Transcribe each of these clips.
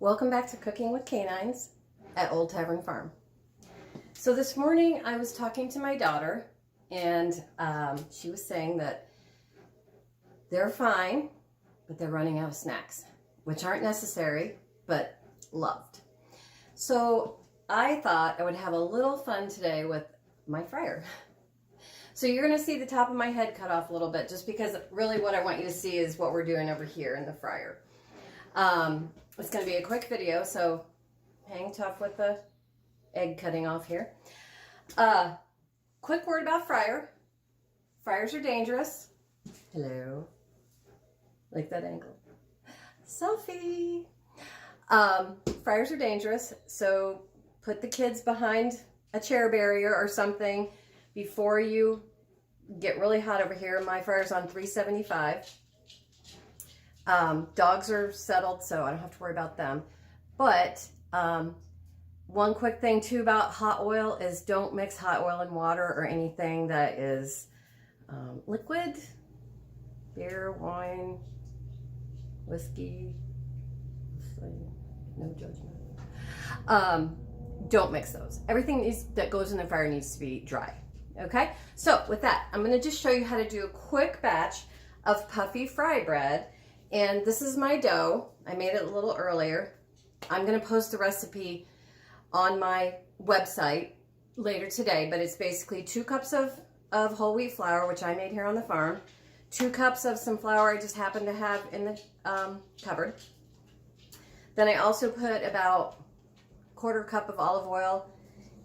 Welcome back to Cooking with Canines at Old Tavern Farm. So this morning I was talking to my daughter and she was saying that they're fine, but they're running out of snacks, which aren't necessary, but loved. So I thought I would have a little fun today with my fryer. So you're going to see the top of my head cut off a little bit, just because really what I want you to see is what we're doing over here in the fryer. It's going to be a quick video, so hang tough with the egg cutting off here. Quick word about fryer. Fryers are dangerous. Hello. Like that angle. Selfie. Fryers are dangerous, so put the kids behind a chair barrier or something before you get really hot over here. My fryer's on 375. Dogs are settled, so I don't have to worry about them. But one quick thing too about hot oil is don't mix hot oil and water or anything that is liquid. Beer, wine, whiskey, no judgment. Don't mix those. Everything that goes in the fryer needs to be dry. Okay, so with that, I'm going to just show you how to do a quick batch of Puffy Fry Bread. And this is my dough. I made it a little earlier. I'm going to post the recipe on my website later today, but it's basically 2 cups of whole wheat flour, which I made here on the farm, 2 cups of some flour I just happened to have in the cupboard. Then I also put about 1/4 cup of olive oil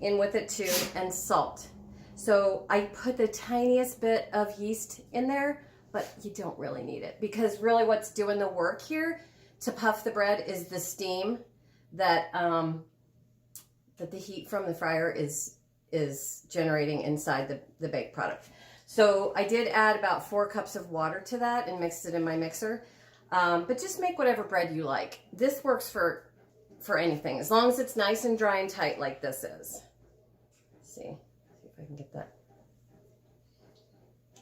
in with it too, and salt. So I put the tiniest bit of yeast in there, but you don't really need it, because really what's doing the work here to puff the bread is the steam that that the heat from the fryer is generating inside the baked product. So I did add about 4 cups of water to that and mixed it in my mixer. But just make whatever bread you like. This works for anything, as long as it's nice and dry and tight like this is. Let's see if I can get that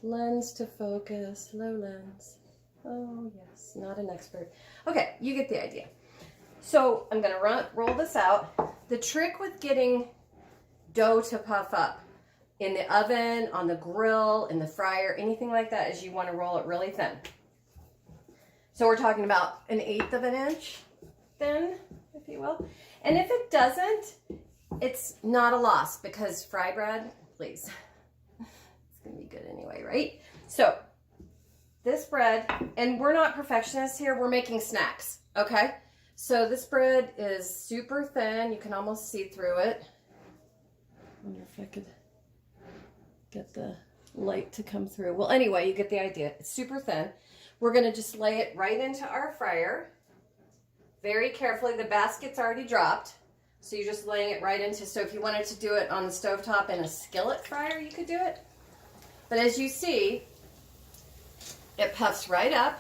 lens to focus. Low lens. Oh yes, not an expert. Okay, you get the idea. So I'm gonna roll this out. The trick with getting dough to puff up in the oven, on the grill, in the fryer, anything like that, is you want to roll it really thin. So we're talking about 1/8 of an inch thin, if you will. And if it doesn't, it's not a loss, because fry bread, please, it's gonna be good anyway, right? So this bread, and we're not perfectionists here, we're making snacks, okay? So this bread is super thin. You can almost see through it. I wonder if I could get the light to come through. Well, anyway, you get the idea. It's super thin. We're gonna just lay it right into our fryer. Very carefully. The basket's already dropped, so you're just laying it right into. So if you wanted to do it on the stovetop in a skillet fryer, you could do it. But as you see, it puffs right up,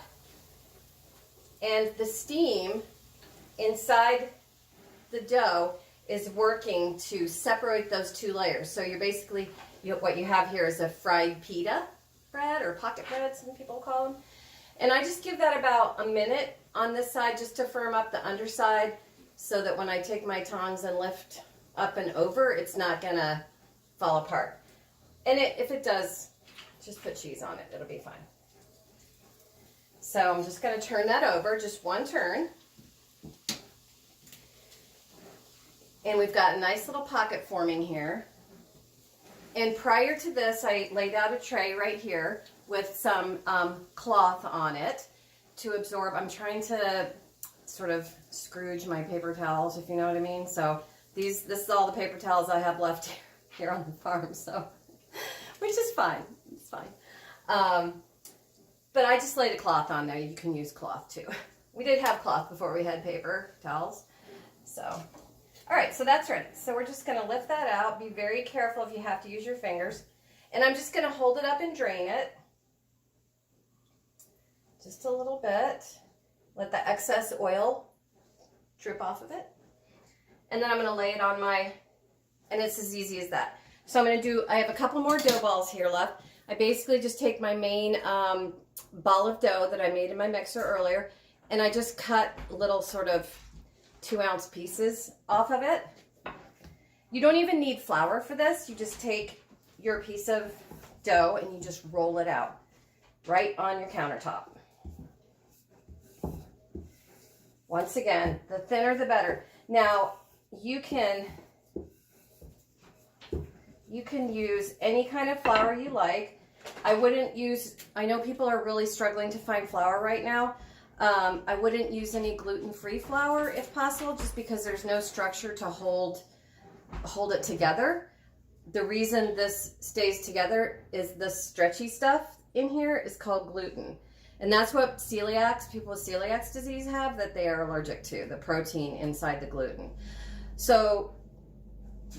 and the steam inside the dough is working to separate those 2 layers. So you're basically, what you have here is a fried pita bread, or pocket bread, some people call them. And I just give that about a minute on this side, just to firm up the underside, so that when I take my tongs and lift up and over, it's not gonna fall apart. And if it does, just put cheese on it, it'll be fine. So I'm just gonna turn that over, just 1 turn. And we've got a nice little pocket forming here. And prior to this, I laid out a tray right here with some cloth on it to absorb. I'm trying to sort of Scrooge my paper towels, if you know what I mean. So this is all the paper towels I have left here on the farm, so, which is fine, it's fine. But I just laid a cloth on there. You can use cloth too. We did have cloth before we had paper towels, so. All right, so that's ready. So we're just gonna lift that out. Be very careful if you have to use your fingers. And I'm just gonna hold it up and drain it. Just a little bit. Let the excess oil drip off of it. And then I'm gonna lay it on and it's as easy as that. So I have a couple more dough balls here left. I basically just take my main ball of dough that I made in my mixer earlier, and I just cut little sort of 2-ounce pieces off of it. You don't even need flour for this. You just take your piece of dough and you just roll it out right on your countertop. Once again, the thinner the better. Now, you can use any kind of flour you like. I know people are really struggling to find flour right now. I wouldn't use any gluten-free flour if possible, just because there's no structure to hold it together. The reason this stays together is the stretchy stuff in here is called gluten. And that's what people with celiac disease have, that they are allergic to, the protein inside the gluten. So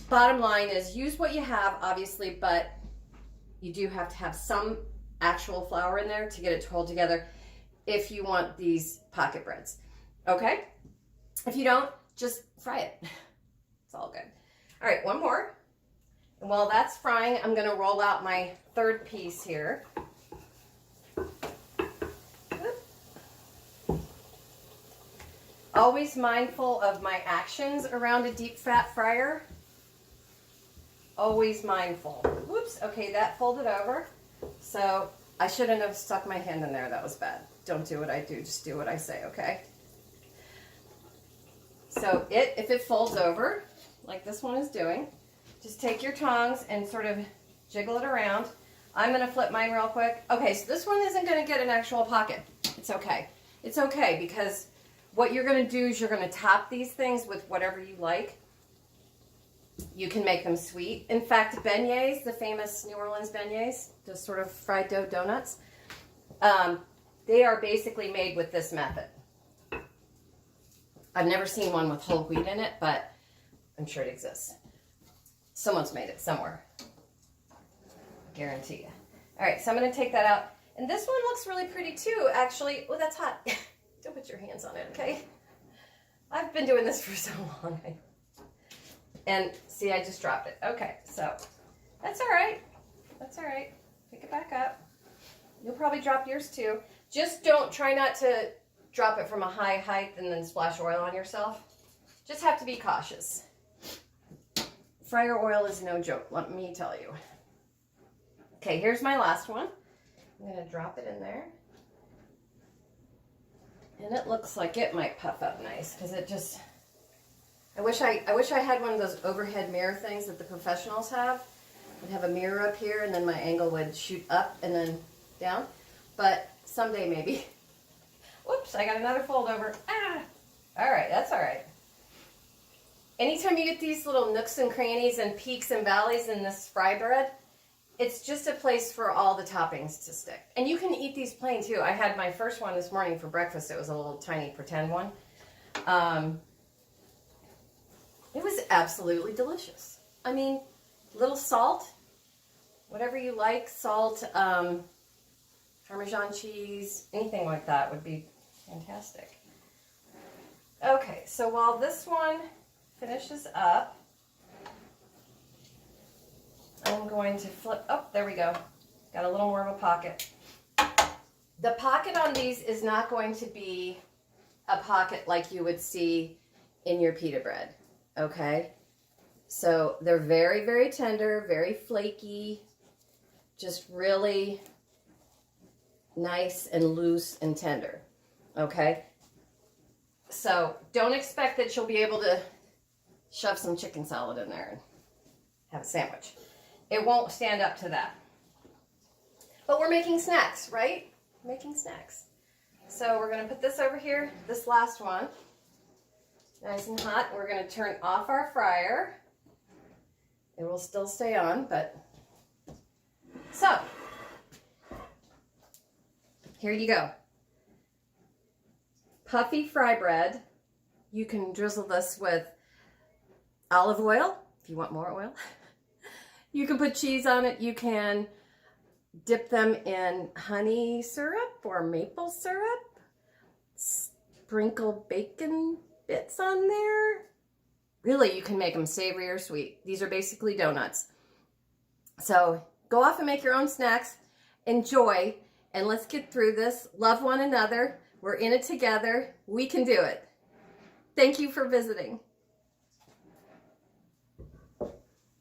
bottom line is use what you have, obviously, but you do have to have some actual flour in there to get it to hold together if you want these pocket breads. Okay? If you don't, just fry it. It's all good. All right, one more. And while that's frying, I'm going to roll out my third piece here. Always mindful of my actions around a deep fat fryer. Always mindful. Whoops, okay, that folded over. So I shouldn't have stuck my hand in there. That was bad. Don't do what I do, just do what I say, okay? So if it folds over, like this one is doing, just take your tongs and sort of jiggle it around. I'm gonna flip mine real quick. Okay, so this one isn't gonna get an actual pocket. It's okay. It's okay, because what you're going to do is you're going to top these things with whatever you like. You can make them sweet. In fact, beignets, the famous New Orleans beignets, those sort of fried dough donuts, they are basically made with this method. I've never seen one with whole wheat in it, but I'm sure it exists. Someone's made it somewhere. Guarantee you. All right, so I'm going to take that out. And this one looks really pretty too, actually. Oh, that's hot. Don't put your hands on it, okay? I've been doing this for so long. And see, I just dropped it. Okay, so that's all right. That's all right. Pick it back up. You'll probably drop yours too. Just try not to drop it from a high height and then splash oil on yourself. Just have to be cautious. Fryer oil is no joke, let me tell you. Okay, here's my last one. I'm gonna drop it in there. And it looks like it might puff up nice, because it just, I wish I had one of those overhead mirror things that the professionals have. I'd have a mirror up here and then my angle would shoot up and then down. But someday maybe. Whoops, I got another fold over. Ah! All right, that's all right. Anytime you get these little nooks and crannies and peaks and valleys in this fry bread, it's just a place for all the toppings to stick. And you can eat these plain too. I had my first one this morning for breakfast. It was a little tiny pretend one. It was absolutely delicious. I mean, little salt, whatever you like, salt, Parmesan cheese, anything like that would be fantastic. Okay, so while this one finishes up, I'm going to flip, oh, there we go. Got a little more of a pocket. The pocket on these is not going to be a pocket like you would see in your pita bread, okay? So they're very, very tender, very flaky, just really nice and loose and tender, okay? So don't expect that you'll be able to shove some chicken salad in there and have a sandwich. It won't stand up to that. But we're making snacks, right? Making snacks. So we're going to put this over here, this last one, nice and hot. We're going to turn off our fryer. It will still stay on, but... So, here you go. Puffy Fry Bread. You can drizzle this with olive oil, if you want more oil. You can put cheese on it. You can dip them in honey syrup or maple syrup. Sprinkle bacon bits on there. Really, you can make them savory or sweet. These are basically donuts. So go off and make your own snacks. Enjoy, and let's get through this. Love one another. We're in it together. We can do it. Thank you for visiting.